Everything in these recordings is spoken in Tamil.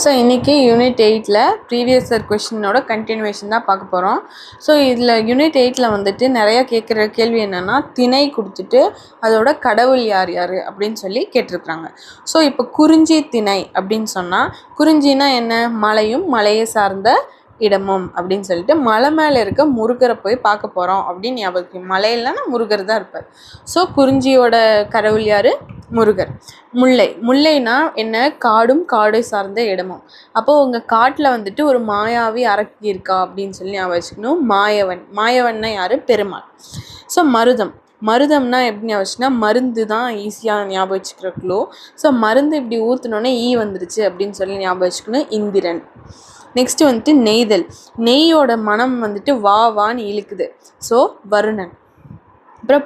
ஸோ இன்றைக்கி யூனிட் 8ல் ப்ரீவியஸ் இயர் கொஷினோட கண்டினியூவேஷன் தான் பார்க்க போகிறோம். ஸோ இதில் யூனிட் 8ல் வந்துட்டு நிறையா கேட்குற கேள்வி என்னென்னா, திணை கொடுத்துட்டு அதோட கடவுள் யார் யார் அப்படின்னு சொல்லி கேட்டிருக்கிறாங்க. ஸோ இப்போ குறிஞ்சி திணை அப்படின்னு சொன்னால், குறிஞ்சினா என்ன? மலையும் மலையை சார்ந்த இடமும் அப்படின்னு சொல்லிட்டு மலை மேலே இருக்க முருகரை போய் பார்க்க போகிறோம் அப்படின்னு ஞாபகம். மலையிலனா முருகர் தான் இருப்பார். ஸோ குறிஞ்சியோட கடவுள் யார்? முருகர். முல்லைனா என்ன? காடும் காடை சார்ந்த இடமும். அப்போது உங்கள் காட்டில் வந்துட்டு ஒரு மாயாவி அரக்கி இருக்கா அப்படின்னு சொல்லி ஞாபகம் வச்சுக்கணும். மாயவன்னா யார்? பெருமாள். ஸோ மருதம்னா எப்படி ஞாபகம் வச்சுன்னா, மருந்து தான் ஈஸியாக ஞாபகம் வச்சுக்கிறக்குள்ளோ. ஸோ மருந்து இப்படி ஊற்றினோன்னே வந்துருச்சு அப்படின்னு சொல்லி ஞாபகம் வச்சுக்கணும். இந்திரன். நெக்ஸ்ட்டு வந்துட்டு நெய்யோட மனம் வந்துட்டு வான்னு இழுக்குது. ஸோ வருணன். அப்புறம்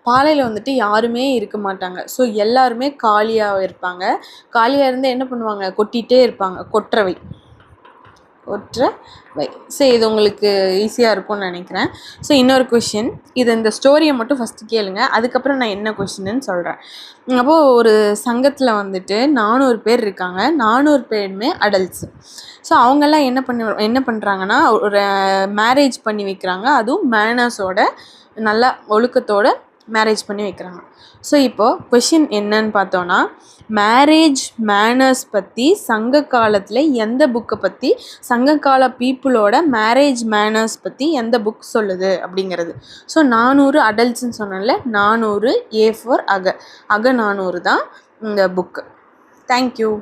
பாலையில் வந்துட்டு யாருமே இருக்க மாட்டாங்க. ஸோ எல்லாருமே காலியாக இருப்பாங்க. காலியாக இருந்து என்ன பண்ணுவாங்க? கொட்டிகிட்டே இருப்பாங்க. கொற்றவை. ஸோ இது உங்களுக்கு ஈஸியாக இருக்கும்னு நினைக்கிறேன். ஸோ இன்னொரு கொஷின், இந்த ஸ்டோரியை மட்டும் ஃபஸ்ட்டு கேளுங்க, அதுக்கப்புறம் நான் என்ன கொஷின்னு சொல்கிறேன். அப்போது ஒரு சங்கத்தில் வந்துட்டு 400 பேர் இருக்காங்க. 400 பேருமே அடல்ட்ஸு. ஸோ அவங்கெல்லாம் என்ன பண்ணுறாங்கன்னா, ஒரு மேரேஜ் பண்ணி வைக்கிறாங்க. அதுவும் மேனர்ஸோட, நல்லா ஒழுக்கத்தோட மேரேஜ் பண்ணி வைக்கிறாங்க. ஸோ இப்போது கொஷின் என்னன்னு பார்த்தோன்னா, மேரேஜ் மேனர்ஸ் பற்றி சங்க காலத்தில் எந்த புக்கை பற்றி, சங்ககால பீப்புளோட மேரேஜ் மேனர்ஸ் பற்றி எந்த புக் சொல்லுது அப்படிங்கிறது. ஸோ 400 அடல்ட்ஸ்ன்னு சொன்னால 400 A for அக 400 தான் இந்த புக்கு. தேங்க்யூ.